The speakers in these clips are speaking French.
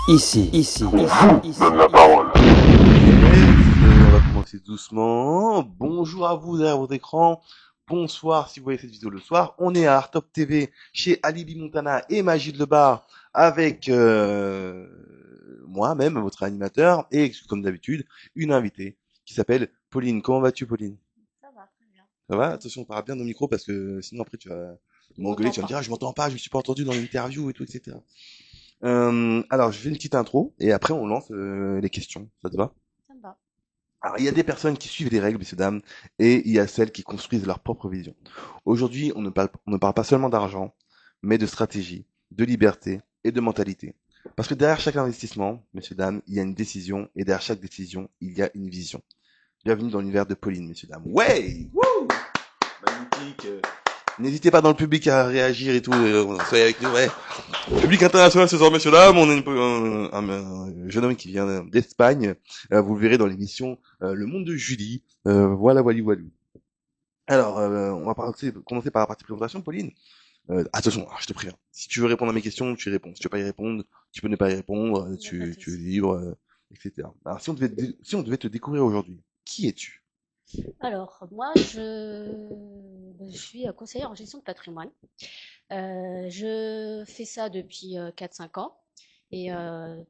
Donne la parole. On va commencer doucement. Bonjour à vous derrière votre écran. Bonsoir si vous voyez cette vidéo le soir. On est à Artop TV chez Alibi Montana et Magid Lebar avec moi-même, votre animateur, et comme d'habitude, une invitée qui s'appelle Pauline. Comment vas-tu, Pauline? Ça va, très bien. Ça va? Attention, parle bien dans le micro parce que sinon après tu vas Je m'engueuler, m'entends tu vas me pas. dire ah, je m'entends pas, je me suis pas entendu dans l'interview et tout, etc. Alors je fais une petite intro et après on lance les questions. Ça te va? Ça me va. Alors, il y a des personnes qui suivent les règles, messieurs, dames, et il y a celles qui construisent leur propre vision. Aujourd'hui, on ne parle pas seulement d'argent, mais de stratégie, de liberté et de mentalité. Parce que derrière chaque investissement, messieurs, dames, il y a une décision, et derrière chaque décision, il y a une vision. Bienvenue dans l'univers de Pauline, messieurs, dames. Ouais! Wouh! Magnifique! N'hésitez pas dans le public à réagir et tout, soyez avec nous, ouais. Public international ce soir, messieurs, dames, on a un jeune homme qui vient d'Espagne, vous le verrez dans l'émission Le Monde de Julie, voilà, voilà. Alors, on va commencer par la partie présentation, Pauline. Attention, je te préviens, si tu veux répondre à mes questions, tu y réponds. Si tu veux pas y répondre, tu peux ne pas y répondre, Il n'y a pas de tu es souci. libre, etc. Alors, si on devait te découvrir aujourd'hui, qui es-tu? Alors, moi, je suis conseillère en gestion de patrimoine. Je fais ça depuis 4-5 ans. Et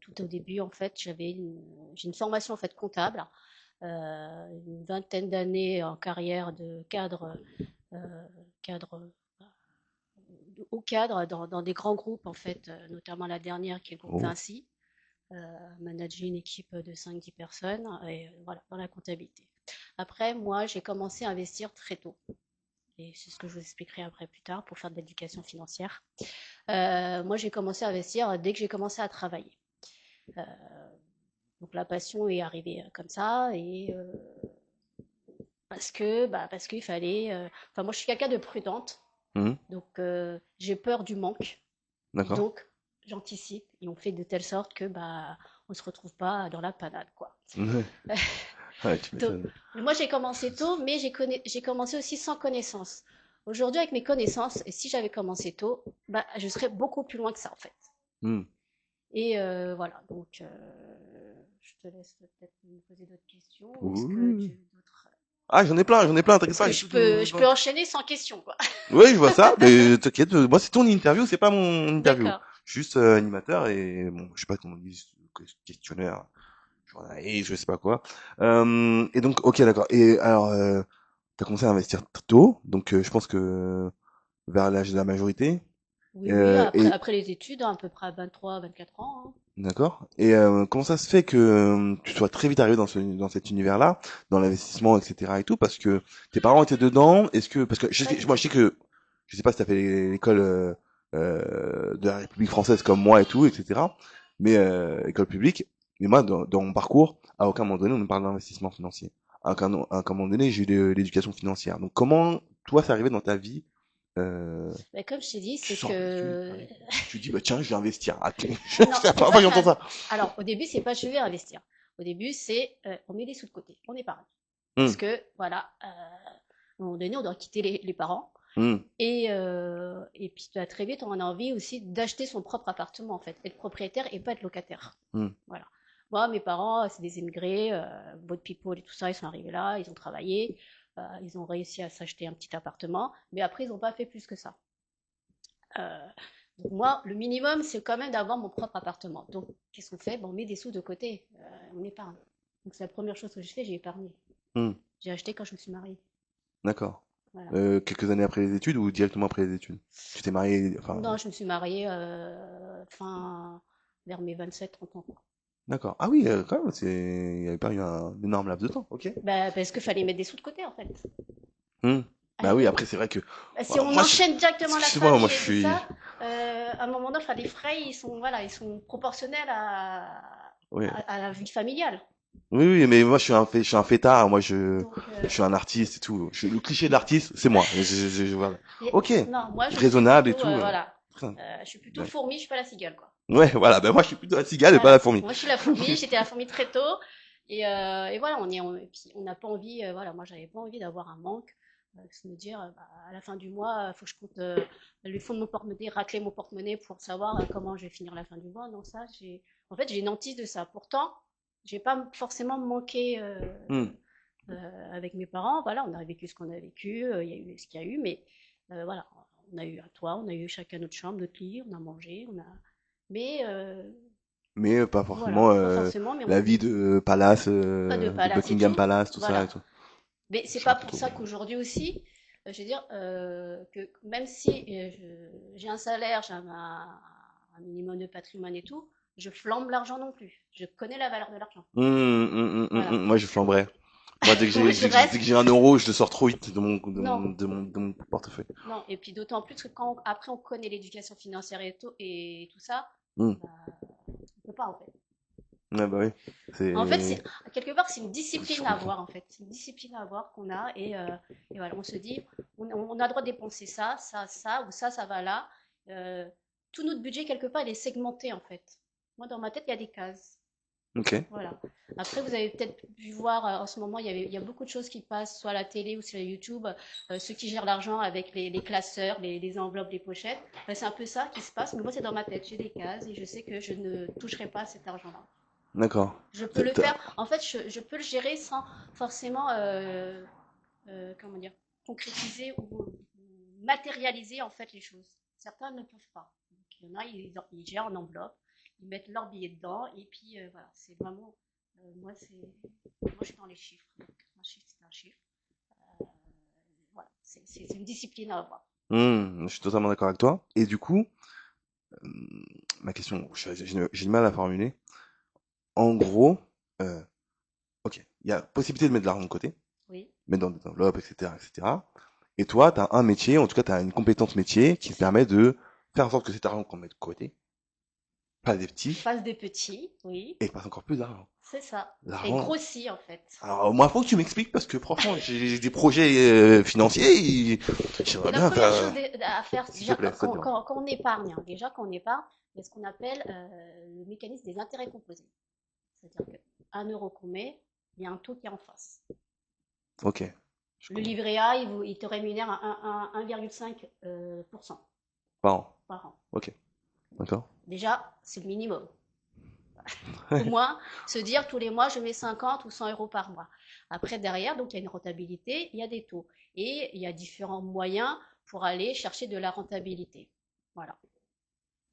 tout au début, en fait, j'ai une formation en fait comptable, une vingtaine d'années en carrière de euh, cadre au cadre dans des grands groupes, en fait, notamment la dernière qui est le groupe Oh, Vinci. Manager une équipe de 5-10 personnes et voilà, dans la comptabilité. Après, moi, j'ai commencé à investir très tôt. Et c'est ce que je vous expliquerai après plus tard pour faire de l'éducation financière. Moi, j'ai commencé à investir dès que j'ai commencé à travailler. Euh, donc la passion est arrivée comme ça et parce qu'il fallait. Enfin, moi, je suis quelqu'un de prudente, mhm, donc j'ai peur du manque. d'accord. Donc, j'anticipe et on fait de telle sorte que on se retrouve pas dans la panade, quoi. Ouais, ouais, tu Donc, m'étonnes. moi, j'ai commencé tôt, mais j'ai commencé aussi sans connaissance. Aujourd'hui, avec mes connaissances, et si j'avais commencé tôt, je serais beaucoup plus loin que ça, en fait. Hmm. Et voilà, donc je te laisse peut-être me poser d'autres questions. Ou est-ce que Oui. tu veux d'autres... Ah, j'en ai plein, t'inquiète Parce pas, que j'ai tout, je peux enchaîner sans question, quoi. oui, je vois ça, mais t'inquiète, moi c'est ton interview, c'est pas mon interview. D'accord. Je suis juste animateur et bon, je sais pas comment on dit, questionnaire, journaliste, je sais pas quoi. Et donc, ok, d'accord. Et alors, t'as commencé à investir tôt, donc je pense que vers l'âge de la majorité. Oui, oui, Et après les études, hein, à peu près à 23-24 ans. Hein. d'accord. Et comment ça se fait que tu sois très vite arrivé dans cet univers-là, dans l'investissement, etc. et tout, parce que tes parents étaient dedans. Est-ce que parce que Pas du moi tout. je sais que je sais pas si t'as fait l'école de la République française comme moi et tout, etc. Mais école publique. Mais moi, dans mon parcours, à aucun moment donné, on me parle d'investissement financier. À aucun moment donné, j'ai eu l'éducation financière. Donc comment toi, c'est arrivé dans ta vie Comme je t'ai dit, tu c'est sors des études, que... t'arrives, tu dis bah tiens, je vais investir. Attends, Ah c'est non, la c'est première fois pas que que j'entends ça. Alors, au début, c'est pas je vais investir. Au début, c'est on met des sous de côté, on épargne. Hmm, Parce que, voilà, à un moment donné, on doit quitter les parents. hmm. Et puis, très vite, on a envie aussi d'acheter son propre appartement, en fait, être propriétaire et pas être locataire. Hmm. Voilà. Moi, mes parents, c'est des immigrés, boat people et tout ça, ils sont arrivés là, ils ont travaillé, ils ont réussi à s'acheter un petit appartement, mais après, ils n'ont pas fait plus que ça. Euh, donc moi, le minimum, c'est quand même d'avoir mon propre appartement. Donc, qu'est-ce qu'on fait? On met des sous de côté, on épargne. Donc, c'est la première chose que j'ai fait, j'ai épargné. Hmm, J'ai acheté quand je me suis mariée. d'accord. Voilà. Quelques années après les études ou directement après les études? Tu t'es marié, enfin, Non, je me suis mariée vers mes 27-30 ans. Quoi. d'accord. Ah oui, quand même, il y avait pas eu un énorme laps de temps, ok. Parce qu'il fallait mettre des sous de côté, en fait. Hmm. Bah Ah oui, oui. après c'est vrai que, Si bon, on moi, enchaîne directement la excuse-moi, moi famille je et tout suis, ça, à un moment donné, enfin, les frais, voilà, ils sont proportionnels ouais. à la vie familiale. Oui, oui, mais moi je suis un fêtard, Donc, je suis un artiste et tout. Le cliché de l'artiste, c'est moi. Voilà. Ok, non, moi, je suis raisonnable et plutôt, tout. voilà, Très- je suis plutôt ouais. fourmi, je suis pas la cigale, quoi. Ouais, voilà. Ben moi je suis plutôt la cigale et pas la Voilà. fourmi. Moi, je suis la fourmi, j'étais la fourmi très tôt. Et voilà, et puis on n'a pas envie, voilà, moi, j'avais pas envie d'avoir un manque. Se me dire, bah, à la fin du mois, il faut que je compte le fond de mon porte-monnaie, racler mon porte-monnaie pour savoir comment je vais finir la fin du mois. Non, ça, en fait, j'ai une hantise de ça. Pourtant, j'ai pas forcément manqué Hmm. avec mes parents. Voilà, on a vécu ce qu'on a vécu, il y a eu ce qu'il y a eu, mais voilà, on a eu un toit, on a eu chacun notre chambre, notre lit, on a mangé, mais Mais pas voilà, forcément pas forcément, mais la vie de palace, pas de de palace et Buckingham tout. Palace, tout ça et Voilà. tout. Mais c'est C'est un pas peu pour tôt. ça qu'aujourd'hui aussi, je veux dire que même si j'ai un salaire, j'ai un minimum de patrimoine et tout, je flambe l'argent non plus. Je connais la valeur de l'argent. Voilà. Moi, je flamberais. Moi, Moi, je reste. dès que j'ai un euro, je le sors trop vite Non, de mon portefeuille. non. Et puis d'autant plus que quand après on connaît l'éducation financière et tout ça, Hmm. bah, on peut pas en fait. Ouais, bah oui. En fait, C'est quelque part, c'est une je discipline à comprends. avoir en fait. C'est une discipline à avoir qu'on a et voilà, on se dit, on a le droit de dépenser ça, ça, ça ou ça va là. Euh, Tout notre budget quelque part, il est segmenté en fait. Moi, dans ma tête, il y a des cases. Ok. Voilà. Après, vous avez peut-être pu voir en ce moment, il y a beaucoup de choses qui passent soit à la télé ou sur YouTube. Ceux qui gèrent l'argent avec les classeurs, les enveloppes, les pochettes. C'est un peu ça qui se passe. Mais moi, c'est dans ma tête. J'ai des cases et je sais que je ne toucherai pas à cet argent-là. D'accord. Je peux le faire. En fait, je peux le gérer sans forcément, comment dire, concrétiser ou matérialiser en fait les choses. Certains ne peuvent pas. Donc, il y en a, ils gèrent en enveloppe, ils mettent leurs billets dedans et puis voilà, c'est vraiment, moi je suis dans les chiffres. Donc, un chiffre c'est un chiffre. Euh, voilà, c'est une discipline à avoir. Je suis totalement d'accord avec toi. Et du coup, ma question, j'ai du mal à formuler. En gros, euh, ok, il y a possibilité de mettre de l'argent de côté, Oui, mettre dans des enveloppes, etc., etc. Et toi, tu as un métier, en tout cas, tu as une compétence métier qui te permet de faire en sorte que cet argent qu'on met de côté, pas des petits, passe des petits, oui, et passe encore plus d'argent. c'est ça. Et L'argent. grossit en fait. Alors, moi, faut que tu m'expliques parce que franchement, j'ai des projets financiers, j'aimerais La bien première faire, chose à faire, s'il te déjà, plaît, code blanc. quand on épargne, hein, déjà quand on épargne, il y a ce qu'on appelle le mécanisme des intérêts composés. C'est-à-dire qu'un euro qu'on met, il y a un taux qui est en face. Ok, je Le comprends. livret A, il te rémunère à 1,5% Par an. par an. Ok, d'accord. Déjà, c'est le minimum. Au Ouais. moins, se dire tous les mois, je mets 50 ou 100 euros par mois. Après, derrière, donc il y a une rentabilité, il y a des taux. Et il y a différents moyens pour aller chercher de la rentabilité. Voilà.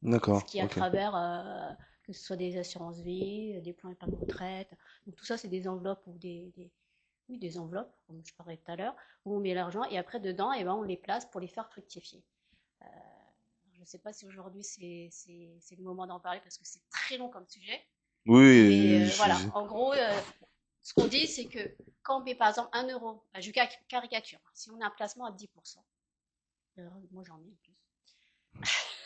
Ce D'accord, qui est à ok. travers, que ce soit des assurances vie, des plans épargne retraite. Donc tout ça, c'est des enveloppes ou oui, des enveloppes, comme je parlais tout à l'heure, où on met l'argent et après dedans, et ben, on les place pour les faire fructifier. Euh, je ne sais pas si aujourd'hui c'est le moment d'en parler parce que c'est très long comme sujet. Mais Oui, voilà, en gros, ce qu'on dit, c'est que quand on met par exemple 1 euro, je caricature, si on a un placement à 10%, moi j'en ai en plus.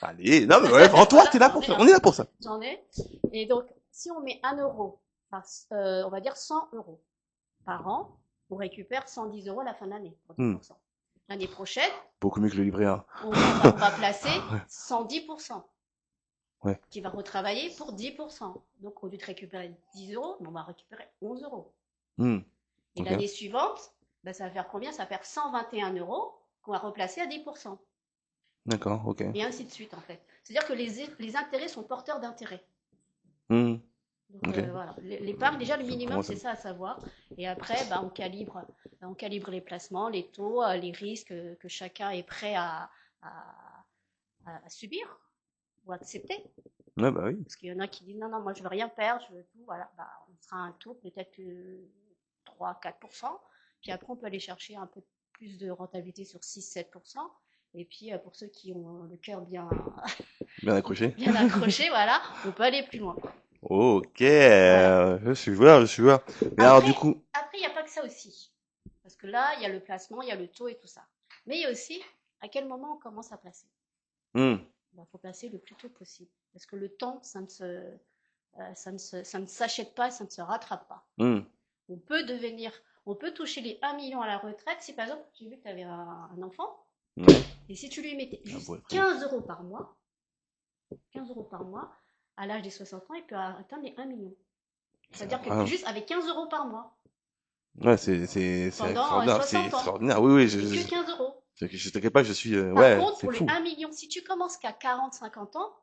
allez, non mais ouais, prends-toi, Voilà, t'es là j'en pour ai, ça, hein, on est là pour ça. j'en ai. Et donc, si on met 1 euro, enfin, on va dire 100 euros par an, on récupère 110 euros à la fin de l'année pour Hmm, 10%. L'année prochaine, beaucoup mieux que le livret A. on va placer Ouais, 110% ouais. qui va retravailler pour 10%. Donc, au lieu de récupérer 10 euros, on va récupérer 11 euros. Hmm, Et ok. l'année suivante, ben, ça va faire combien? Ça va faire 121 euros qu'on va replacer à 10%. D'accord, ok. Et ainsi de suite, en fait. C'est-à-dire que les intérêts sont porteurs d'intérêts. Hmm, Donc ok. voilà, l'épargne, déjà le Ça minimum, commence à... c'est ça à savoir. Et après, bah, on calibre les placements, les taux, les risques que chacun est prêt à, à subir ou accepter. Ouais, bah oui. Parce qu'il y en a qui disent non, non, moi je veux rien perdre, je veux tout. Voilà, bah, on sera un taux peut-être 3-4%. Puis après, on peut aller chercher un peu plus de rentabilité sur 6-7%. Et puis pour ceux qui ont le cœur bien, Bien accroché. bien accroché, voilà, on peut aller plus loin. Ok, Voilà. je suis joueur, je suis joueur. Mais alors du Après, coup... après, il n'y a pas que ça aussi. Parce que là, il y a le placement, il y a le taux et tout ça. Mais il y a aussi à quel moment on commence à placer. Hmm, Il faut placer le plus tôt possible. Parce que le temps, ça ne s'achète pas, ça ne se rattrape pas. hmm, On peut devenir, on peut toucher les 1 million à la retraite si par exemple, j'ai vu que tu avais un enfant, ouais. et si tu lui mettais Ah, juste bon, très bon. 15 euros par mois, 15 euros par mois, à l'âge des 60 ans, il peut atteindre les 1 million. C'est C'est-à-dire que incroyable. juste avec 15 euros par mois. Ouais, c'est pendant extraordinaire. C'est 60 ans. extraordinaire. Oui, oui, Et que 15 euros. je t'inquiète pas, je suis, Par ouais, contre, c'est pour les fou. 1 million, si tu commences qu'à 40, 50 ans,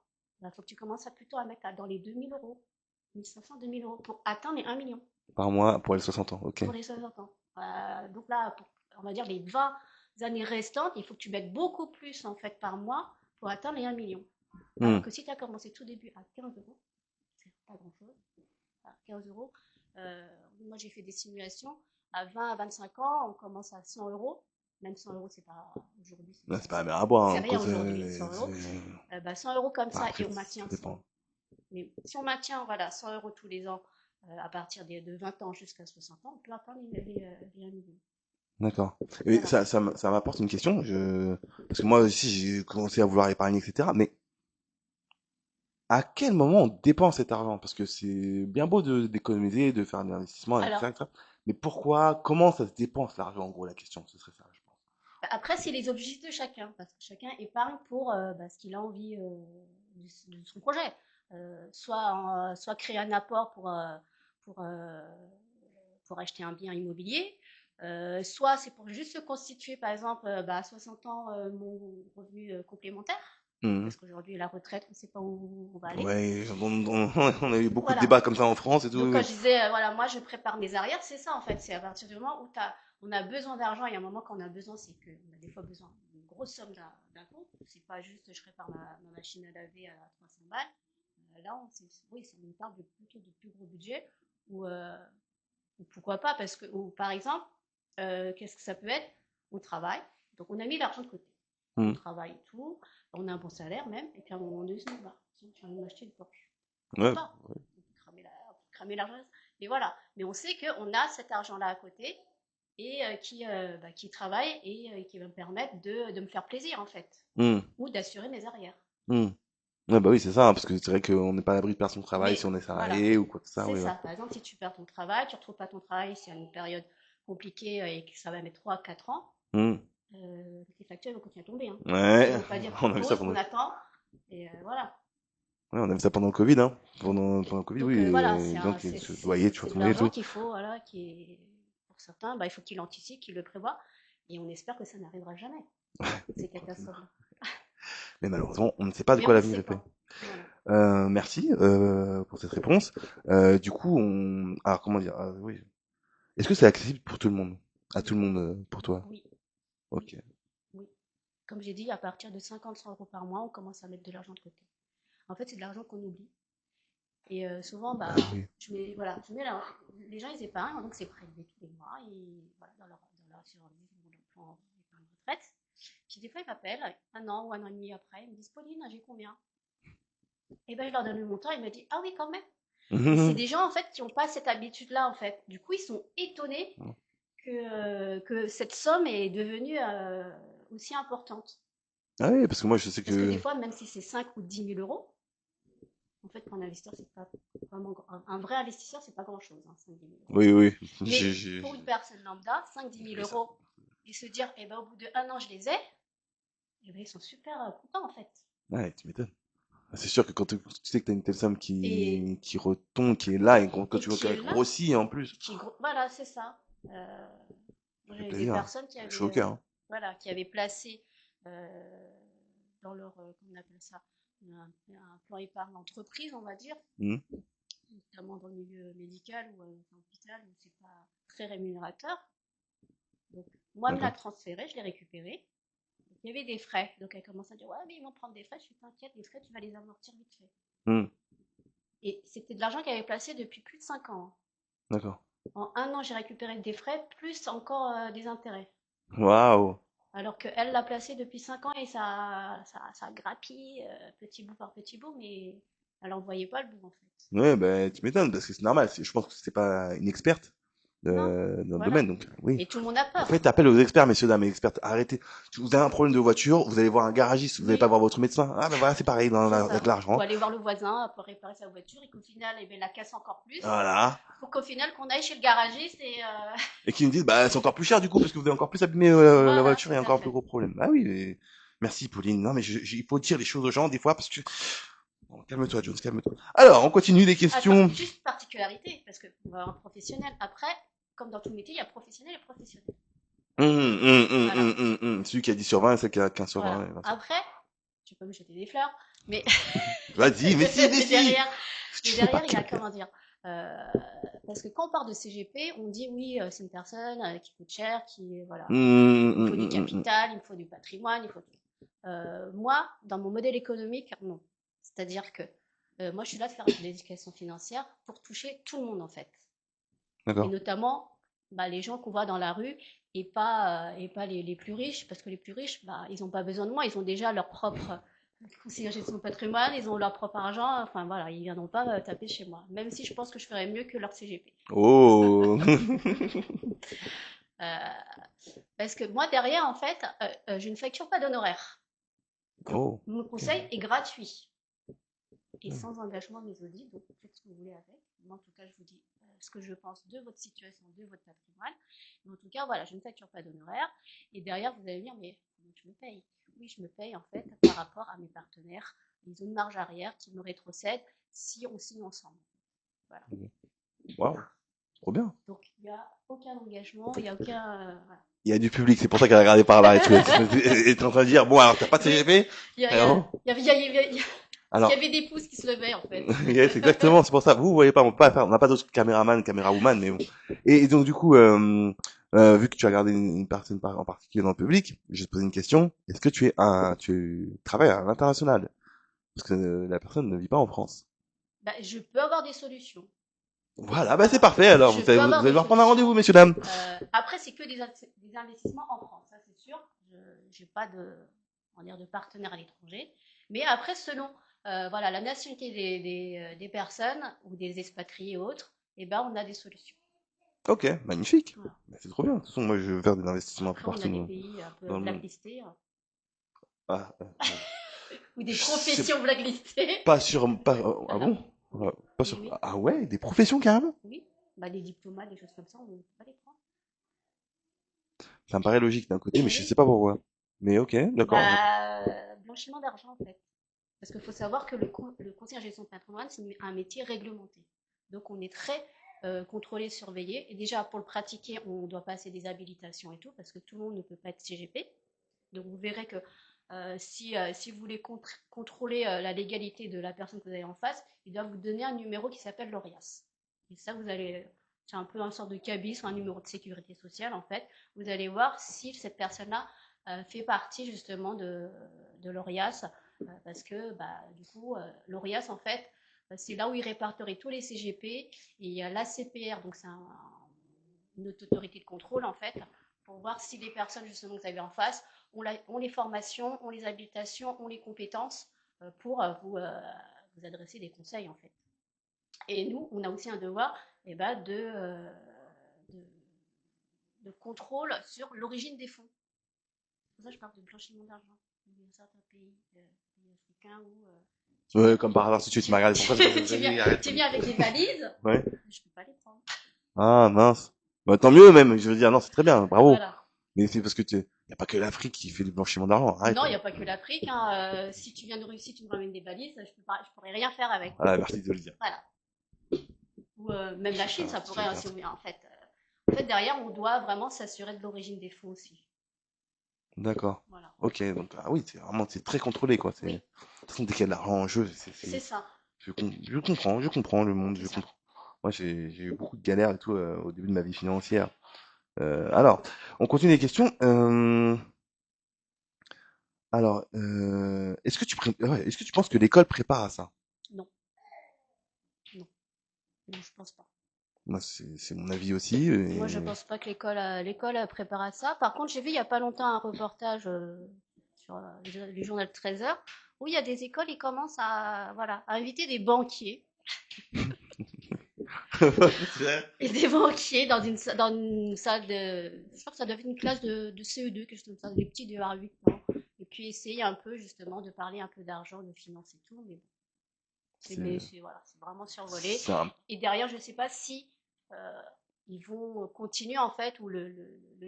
il faut que tu commences plutôt à mettre dans les 2000 euros. 1500, 2000 euros pour atteindre les 1 million Par mois pour les 60 ans. Ok. pour les 60 ans. Donc là, on va dire les 20 années restantes, il faut que tu mettes beaucoup plus en fait par mois pour atteindre les 1 million. Hmm. Alors que si tu as commencé tout début à 15 euros, c'est pas grand-chose. À 15 euros, moi j'ai fait des simulations. À 20 à 25 ans, on commence à 100 euros. Même 100 euros, c'est pas aujourd'hui, Là, c'est pas la mer à boire, c'est hein, rien aujourd'hui, 100 euros. 100 euros comme bah, ça après, et on ça maintient dépend. 100. Mais si on maintient voilà, 100 euros tous les ans à partir de 20 ans jusqu'à 60 ans, on peut atteindre les 1 million. D'accord. Et Voilà. ça m'apporte une question. Parce que moi aussi, j'ai commencé à vouloir épargner, etc. Mais à quel moment on dépense cet argent? Parce que c'est bien beau d'économiser, de faire de l'investissement, Alors, etc., etc. Mais pourquoi, comment ça se dépense l'argent, en gros, la question, ce serait ça, je pense. après, c'est les objectifs de chacun, parce que chacun épargne pour ce qu'il a envie de son projet. Soit créer un apport pour, euh, pour acheter un bien immobilier, soit c'est pour juste se constituer, par exemple, à 60 ans, mon revenu complémentaire, Mhm. parce qu'aujourd'hui, la retraite, on ne sait pas où on va aller. Ouais, on a eu beaucoup de Voilà. débats comme ça en France et tout, Donc, oui, quand oui. je disais, voilà, moi, je prépare mes arrières, c'est ça, en fait. C'est à partir du moment où on a besoin d'argent, il y a un moment quand on a besoin, c'est qu'on a des fois besoin d'une grosse somme d'un compte. C'est pas juste, je prépare ma machine à laver à 300 balles. Là, oui, ça nous parle plutôt de plus gros budget. Ou, ou pourquoi pas, parce que, ou par exemple, qu'est-ce que ça peut être? On travaille, donc on a mis l'argent de côté. On Mhm. travaille et tout, on a un bon salaire même, et puis à un moment donné, on se dit, bah, tiens, j'ai envie de m'acheter une Porsche. Pourquoi Ouais, pas? On peut cramer l'argent. Mais voilà. Mais on sait qu'on a cet argent-là à côté et qui travaille et qui va me permettre de me faire plaisir, en fait. mhm, Ou d'assurer mes arrières. mhm. Ouais, bah oui, c'est ça, hein, parce que c'est vrai qu'on n'est pas à l'abri de perdre son travail si Mais on est voilà. salarié ou quoi que ça, C'est oui, ouais. ça. Par exemple, si tu perds ton travail, tu ne retrouves pas ton travail, c'est une période compliquée et que ça va mettre 3 4 ans, Mhm. tes factures vont continuer à tomber. Hein. Ça Ouais, ne veut pas dire on qu'on a vu ça pose, pendant, on attend. Et voilà. ouais, on a vu ça pendant le Covid, hein. Pendant le Covid, Donc oui, voilà, les gens qui se noyaient, tu vois, c'est se de noyaient et l'argent tout. qu'il faut, voilà, qui est, pour certains, il faut qu'ils l'anticipent, qu'ils le prévoient, et on espère que ça n'arrivera jamais, ces catastrophes-là. Mais malheureusement, on ne sait pas de Mais quoi on ne l'avenir sait est fait. pas. Voilà. Merci pour cette réponse. Du coup, alors comment dire, oui. Est-ce que c'est accessible pour tout le monde? À tout le monde, pour toi? Oui, oui, Ok. oui. Comme j'ai dit, à partir de 50-100 euros par mois, on commence à mettre de l'argent de côté. En fait, c'est de l'argent qu'on oublie. Et souvent, Ah oui. voilà, les gens, ils épargnent, donc c'est prélevé tous les mois, et voilà, dans leur survie, dans leur plan d'épargne retraite. Puis des fois, ils m'appellent, 1 an ou 1 an et demi après, ils me disent, Pauline, j'ai combien? Et ben, je leur donne le montant, ils me disent, ah oui, quand même. Et c'est des gens, en fait, qui n'ont pas cette habitude-là, en fait. Du coup, ils sont étonnés que cette somme est devenue aussi importante. Ah oui, parce que moi, je sais Parce que des que, fois, même si c'est 5 ou 10 000 euros, en fait, pour un investisseur, c'est pas vraiment un vrai investisseur, c'est pas grand-chose, hein, 5 10 000 euros. oui, oui, Mais pour une personne lambda, 5 10 j'ai 000 vu ça. euros, et se dire, eh ben, au bout d'1 an, je les ai, eh ben, ils sont super contents, en fait. Ouais, tu m'étonnes. Ah, c'est sûr que quand tu sais que t'as une telle somme Et, qui retombe, qui est là, et quand et tu vois qui est qu'elle là, grossit en plus, voilà, c'est ça. Euh, ça fait J'avais des plaisir, hein. personnes Je suis au cœur, hein. voilà, qui avaient placé euh, dans leur, comment on appelle ça, un plan épargne entreprise, on va dire, Mhm. notamment dans le milieu médical ou à l'hôpital où c'est pas très rémunérateur. Donc, moi, elle me l'a D'accord. transféré, je l'ai récupéré. Donc, il y avait des frais. Donc, elle commence à dire, ouais, mais ils vont prendre des frais. Je suis t'inquiète, les frais, tu vas les amortir vite fait. Mhm. Et c'était de l'argent qu'elle avait placé depuis plus de 5 ans. D'accord. En 1 an, j'ai récupéré des frais, plus encore des intérêts. Waouh. Alors qu'elle l'a placé depuis 5 ans et ça grappille petit bout par petit bout, mais elle n'en voyait pas le bout en fait. Ouais, bah, tu m'étonnes, parce que c'est normal. Je pense que c'est pas une experte Non, dans le domaine, voilà. donc oui. Et tout le monde a peur. Faites appel aux experts, messieurs, dames, et expertes. Arrêtez. Si vous avez un problème de voiture, vous allez voir un garagiste, vous n'allez pas Oui, voir votre médecin. Ah, ben voilà, c'est pareil c'est avec ça. Ou l'argent. aller voir le voisin pour réparer sa voiture et qu'au final, eh ben, la casse encore plus. Voilà. Pour qu'au final, qu'on aille chez le garagiste et Et qui me disent, bah, c'est encore plus cher du coup, parce que vous avez encore plus abîmé la voilà, voiture et tout à encore un plus fait. gros problème. Ah oui, merci Pauline. Non, mais il faut dire les choses aux gens des fois, parce que... Bon, calme-toi, Jones, calme-toi. Alors, on continue les Attends, questions. juste particularité, parce qu'on va avoir un professionnel. Après, comme dans tout métier, il y a professionnel et professionnel. Voilà. Celui qui a 10 sur 20 et celui qui a 15 sur 20. Voilà. Ouais, 20 sur- Après, tu peux me jeter des fleurs, mais, Vas-y, mais si, mais mais si! derrière, Tu fais pas il y a, que. comment dire, euh, parce que quand on parle de CGP, on dit oui, c'est une personne qui coûte cher, qui, voilà, il faut du Hum. capital, il faut du patrimoine, il faut tout. Moi, dans mon modèle économique, non. C'est-à-dire que moi, je suis là de faire de l'éducation financière pour toucher tout le monde, en fait. Et D'accord. notamment bah, les gens qu'on voit dans la rue et pas les plus riches, parce que les plus riches, bah, ils n'ont pas besoin de moi, ils ont déjà leur propre conseiller en gestion de patrimoine, ils ont leur propre argent, enfin voilà, ils ne viendront pas taper chez moi, même si je pense que je ferais mieux que leur CGP. Oh! Euh, Parce que moi, derrière, en fait, je ne facture pas d'honoraires. Oh. Mon Ok. conseil est gratuit et sans engagement mes audits, donc vous faites ce que vous voulez avec. Moi, en tout cas, je vous dis ce que je pense de votre situation, de votre patrimoine. Mais en tout cas, voilà, je ne facture pas d'honoraires. Et derrière, vous allez me dire, mais comment je me paye? Oui, je me paye en fait par rapport à mes partenaires. Ils ont une marge arrière qui me rétrocède si on signe ensemble. Voilà. Waouh. Trop bien. Donc, il n'y a aucun engagement, il n'y a aucun. Voilà. Il y a du public, c'est pour ça qu'elle a regardé par là et tout. Et t'es en train de dire, bon, alors t'as pas de Oui, CGP? il y, a, il y, a, Frérot. il y Alors, avait des pouces qui se levaient en fait. yes, exactement, c'est pour ça. Vous voyez pas, on peut pas faire, on n'a pas d'autres caméraman, camérawoman, mais bon. Et donc, du coup, vu que tu as regardé une personne en particulier dans le public, je vais te poser une question. Est-ce que tu travailles à l'international? Parce que la personne ne vit pas en France. Bah, je peux avoir des solutions. Voilà, bah c'est Voilà. parfait. Alors, Je peux vous avoir allez des devoir prendre un rendez-vous, solutions. messieurs, dames. Après, c'est que des investissements en France, ça c'est sûr. Je n'ai pas on va dire, de partenaire à l'étranger. Mais après, selon voilà, la nationalité des personnes ou des expatriés et autres, eh ben, on a des solutions. Ok, magnifique. Voilà. Bah, c'est trop bien. De toute façon, moi, je veux faire des investissements un peu Après, on a partout des pays un peu dans le monde. blacklistés Ah, ou des c'est professions blacklistées. pas sûr, pas, ah bon? Pas Et sûr. oui, Ah ouais, des professions carrément? oui. Bah, des diplomates, des choses comme ça, on ne peut pas les prendre. Ça me paraît logique d'un côté, mais Et je sais oui. pas pourquoi. Mais ok, d'accord. Bah, blanchiment d'argent en fait. Parce qu'il faut savoir que le conseiller en gestion de patrimoine, c'est un métier réglementé. Donc on est très contrôlé, surveillé. Et déjà, pour le pratiquer, on doit passer des habilitations et tout, parce que tout le monde ne peut pas être CGP. Donc vous verrez que si vous voulez contrôler la légalité de la personne que vous avez en face, il doit vous donner un numéro qui s'appelle l'ORIAS. Et ça, c'est un peu une sorte de cabis ou un numéro de sécurité sociale en fait. Vous allez voir si cette personne-là fait partie justement de l'ORIAS, parce que bah, du coup, l'ORIAS en fait, c'est là où il répertorie tous les CGP, et il y a l'ACPR, donc c'est une autorité de contrôle en fait, pour voir si les personnes justement que vous avez en face ont les formations, ont les habilitations, ont les compétences pour vous adresser des conseils en fait. Et nous, on a aussi un devoir de, de contrôle sur l'origine des fonds. C'est pour ça que je parle de blanchiment d'argent. Il y a certains pays africains où Ouais, comme par hasard, si tu m'as regardé. Pourquoi tu viens, arrête. tu viens avec des valises, Ouais. je ne peux pas les prendre. Ah, mince. Bah, tant mieux, même. Je veux dire, non, c'est très bien. Bravo. Voilà. Mais c'est parce que y a pas que l'Afrique qui fait du blanchiment d'argent. Arrête. Non, il n'y a pas que l'Afrique. Hein. Si tu viens de Russie, tu me ramènes des valises, je pourrais rien faire avec. Voilà, merci de le dire. Voilà. Ou même la Chine, Ah, ça c'est pourrait. très bien. En fait, derrière, on doit vraiment s'assurer de l'origine des fonds aussi. D'accord. Voilà. Ok, donc, ah oui, c'est très contrôlé, quoi. Oui. De toute façon, dès qu'il y a de l'argent en jeu, C'est ça. je comprends le monde, C'est je ça. comprends. Moi, j'ai eu beaucoup de galères et tout au début de ma vie financière. Alors, on continue les questions. Est-ce que tu penses que l'école prépare à ça? Non, non, non, je pense pas. Moi, c'est mon avis aussi. Moi, je pense pas que l'école prépare à ça. Par contre, j'ai vu il y a pas longtemps un reportage sur le journal 13 heures où il y a des écoles qui commencent voilà, à inviter des banquiers et des banquiers dans une salle je crois que ça doit être une classe de CE2, quelque chose comme ça, des petits de 1 à 8 ans. Et puis essayer un peu justement de parler un peu d'argent, de finances et tout. Mais bon, voilà, c'est vraiment survolé. c'est un- Et derrière, je ne sais pas si euh, ils vont continuer en fait ou le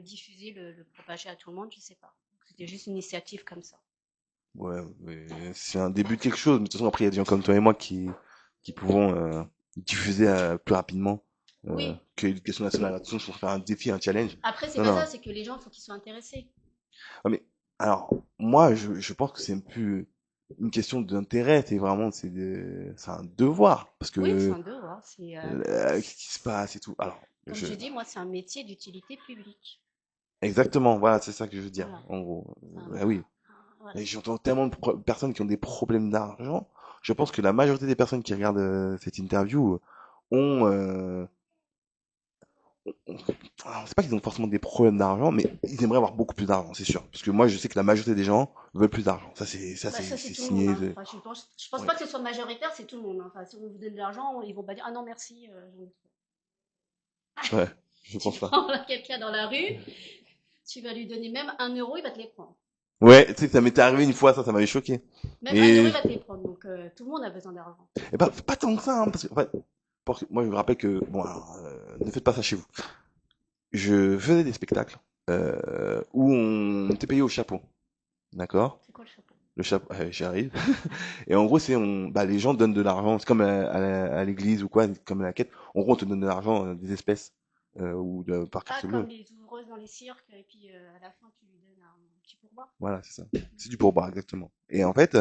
diffuser, le propager à tout le monde, je ne sais pas. C'était juste une initiative comme ça. ouais, mais c'est un début de quelque chose. Mais de toute façon, après, il y a des gens comme toi et moi qui pouvons diffuser plus rapidement. Oui. que l'éducation nationale. Attention, pour faire un défi, un challenge. Après, c'est Non, pas ça, non. c'est que les gens, il faut qu'ils soient intéressés. Ah, mais, alors, moi, je pense que c'est plus une question d'intérêt, c'est un devoir. Parce Oui, c'est que, un devoir. qu'est-ce qui se passe et tout. Alors, Comme je dis, moi, c'est un métier d'utilité publique. exactement, voilà, c'est ça que je veux dire, Voilà. en gros. Bah Un- oui. voilà. Et j'entends tellement de personnes qui ont des problèmes d'argent. Je pense que la majorité des personnes qui regardent cette interview ont, c'est pas qu'ils ont forcément des problèmes d'argent, mais ils aimeraient avoir beaucoup plus d'argent, c'est sûr. Parce que moi, je sais que la majorité des gens veulent plus d'argent. Bah, ça, c'est C'est tout le monde, signé. hein. Enfin, je pense Ouais. pas que ce soit majoritaire, c'est tout le monde, hein. Enfin, si on vous donne de l'argent, ils vont pas dire, ah non, merci, j'en ai trop. Ouais, je Tu pense pas. prends quelqu'un dans la rue, tu vas lui donner même 1 euro, il va te les prendre. Ouais, tu sais que ça m'était arrivé une fois, ça m'avait choqué. Même 1 euro, Et, il va te les prendre. Donc, tout le monde a besoin d'argent. et pas tant que ça, hein, parce que, en fait, moi, je me rappelle que, bon, alors, ne faites pas ça chez vous. Je faisais des spectacles où on était payé au chapeau, d'accord? C'est quoi le chapeau? Le chapeau, j'y arrive. Et en gros, bah, les gens donnent de l'argent. C'est comme à l'église ou quoi, comme à la quête. En gros, on te donne de l'argent, des espèces, par Ah, carte bleue. comme les ouvreuses dans les cirques, et puis à la fin, tu lui donnes un petit pourboire. Voilà, c'est ça. C'est du pourboire, exactement. Et en fait,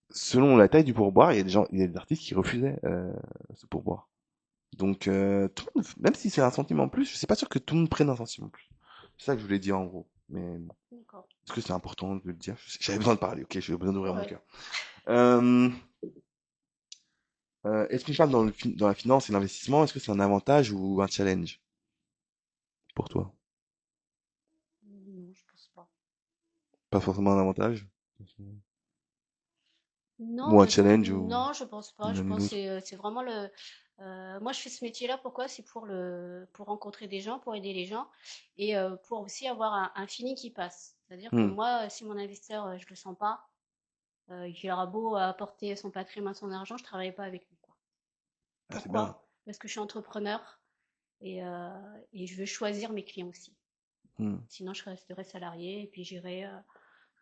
selon la taille du pourboire, il y a des artistes qui refusaient ce pourboire. Donc, tout le monde, même si c'est un centime en plus, je suis pas sûr que tout le monde prenne un centime en plus. C'est ça que je voulais dire en gros. Mais bon, D'accord. est-ce que c'est important de le dire? J'avais besoin de parler, ok, j'avais besoin d'ouvrir mon Ouais. cœur. Euh, est-ce qu'une femme dans la finance et l'investissement, est-ce que c'est un avantage ou un challenge pour toi? Non, je pense pas. Pas forcément un avantage? Non, Ou un challenge ou non, je pense pas. Je l'un ou pense que l'autre? c'est vraiment le. Moi, je fais ce métier-là. Pourquoi? C'est pour rencontrer des gens, pour aider les gens, et pour aussi avoir un feeling qui passe. C'est-à-dire que Hmm. moi, si mon investisseur, je le sens pas, qu'il aura beau apporter son patrimoine, son argent, je travaille pas avec lui, quoi. Ah, c'est bien. Pourquoi? Parce que je suis entrepreneur et je veux choisir mes clients aussi. Hmm. Sinon, je resterai salarié et puis j'irai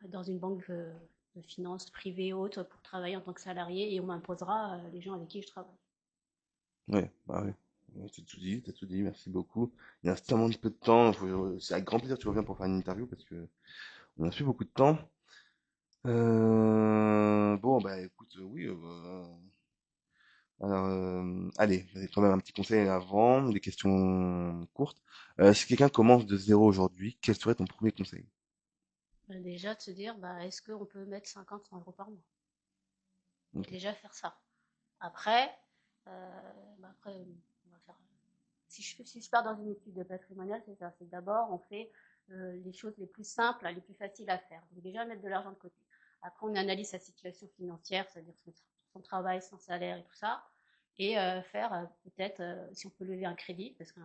dans une banque de finances privée haute pour travailler en tant que salarié et on m'imposera les gens avec qui je travaille. Ouais, bah oui. Voilà. Ouais, t'as tout dit, merci beaucoup. Il reste tellement peu de temps, c'est avec grand plaisir que tu reviens pour faire une interview parce que on a plus beaucoup de temps. Bon, bah écoute, oui, alors, allez, j'ai quand même un petit conseil avant, des questions courtes. Si quelqu'un commence de zéro aujourd'hui, quel serait ton premier conseil? Déjà, de se dire, bah, est-ce qu'on peut mettre 50, 100 euros par mois? Ok. Déjà faire ça. Après, après on va faire, si je pars dans une étude de patrimonial, c'est ça. C'est d'abord, on fait les choses les plus simples, les plus faciles à faire. Donc déjà, mettre de l'argent de côté. Après, on analyse sa situation financière, c'est-à-dire son travail, son salaire et tout ça. Et faire peut-être, si on peut lever un crédit, parce que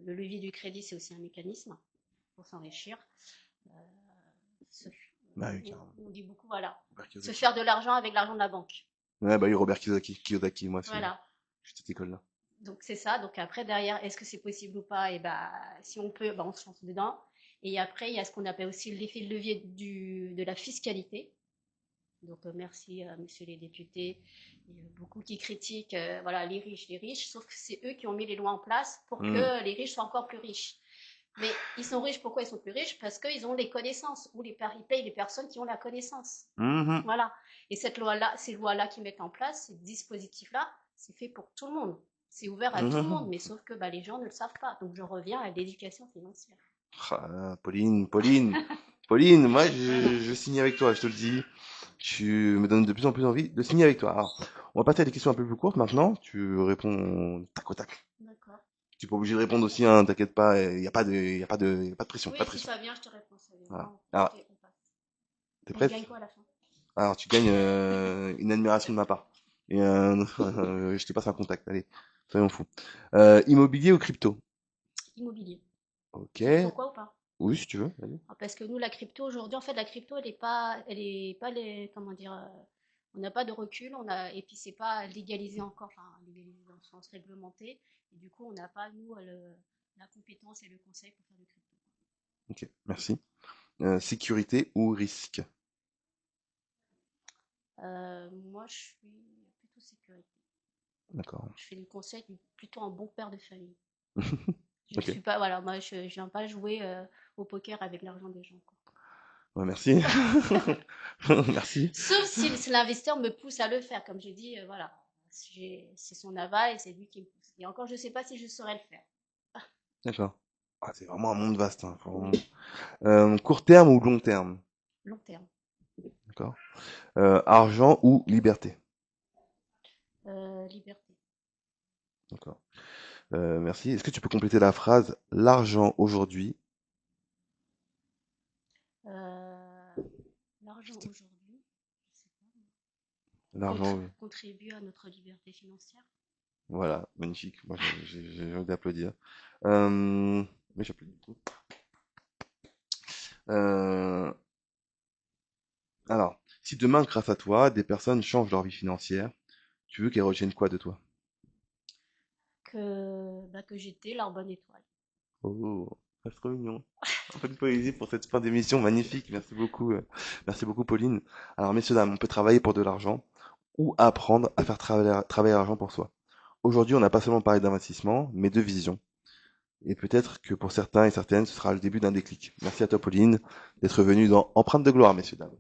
le levier du crédit, c'est aussi un mécanisme pour s'enrichir. Euh, se- Bah oui, on, carrément. on dit beaucoup, voilà. Robert Se Kiyosaki. faire de l'argent avec l'argent de la banque. Ouais, bah oui, Robert Kiyosaki, Voilà. je suis de cette école-là. Donc c'est ça. Donc après derrière, est-ce que c'est possible ou pas? Et bah si on peut, bah, on se lance dedans. Et après il y a ce qu'on appelle aussi l'effet de levier de la fiscalité. Donc merci messieurs les députés, il y a beaucoup qui critiquent voilà les riches, sauf que c'est eux qui ont mis les lois en place pour Hmm. que les riches soient encore plus riches. Mais ils sont riches, pourquoi ils sont plus riches? Parce qu'ils ont les connaissances, ou ils payent les personnes qui ont la connaissance. Mhm. Voilà. Et ces lois-là qui mettent en place, ces dispositifs-là, c'est fait pour tout le monde. C'est ouvert à tout le monde, Mhm. mais sauf que bah, les gens ne le savent pas. Donc je reviens à l'éducation financière. Ah, Pauline, moi Voilà. je signe avec toi, je te le dis. Tu me donnes de plus en plus envie de signer avec toi. Alors, on va passer à des questions un peu plus courtes maintenant. Tu réponds tac au tac. D'accord. Tu n'es pas obligé de répondre aussi, hein, t'inquiète pas, il n'y a pas de, y a pas de pression, pas Oui, de si pression. ça vient, je te réponds. Ça vient. Voilà. Non, Alors, ok, on passe. t'es Et je prête? gagne quoi à la fin? Alors, tu gagnes une admiration de ma part. Et je te passe un contact. Allez, soyons fous. Immobilier ou crypto? Immobilier. Ok. Tu veux pourquoi ou pas? Oui, si tu veux. Vas-y. Ah, parce que nous, la crypto aujourd'hui, en fait, la crypto, elle est pas comment dire, on n'a pas de recul, et puis c'est pas légalisé encore, enfin légalisé dans le sens réglementé, et du coup, on n'a pas nous la compétence et le conseil pour faire de crypto. Ok, merci. Sécurité ou risque? Moi, je suis plutôt sécurité. D'accord. Je fais du conseil plutôt un bon père de famille. Je ne Ok. suis pas, voilà, moi je viens pas jouer au poker avec l'argent des gens, quoi. Ouais, merci. Merci. Sauf si l'investisseur me pousse à le faire, comme j'ai dit, voilà, c'est son aval et c'est lui qui me pousse. Et encore, je ne sais pas si je saurais le faire. D'accord. Ah, c'est vraiment un monde vaste, hein, court terme ou long terme? Long terme. D'accord. Argent ou liberté? Liberté. D'accord. Merci. Est-ce que tu peux compléter la phrase l'argent aujourd'hui? Euh, L'argent aujourd'hui, je sais pas, L'argent, oui. contribue à notre liberté financière. Voilà, magnifique. Moi, j'ai envie d'applaudir. Euh, oui, j'applaudis beaucoup. Euh, alors, si demain, grâce à toi, des personnes changent leur vie financière, tu veux qu'elles retiennent quoi de toi? Que j'étais leur bonne étoile. Oh, c'est trop mignon. Un peu de poésie pour cette fin d'émission magnifique. Merci beaucoup, Pauline. Alors, messieurs, dames, on peut travailler pour de l'argent ou apprendre à faire travailler l'argent pour soi. Aujourd'hui, on n'a pas seulement parlé d'investissement, mais de vision. Et peut-être que pour certains et certaines, ce sera le début d'un déclic. Merci à toi, Pauline, d'être venue dans Empreinte de gloire, messieurs, dames.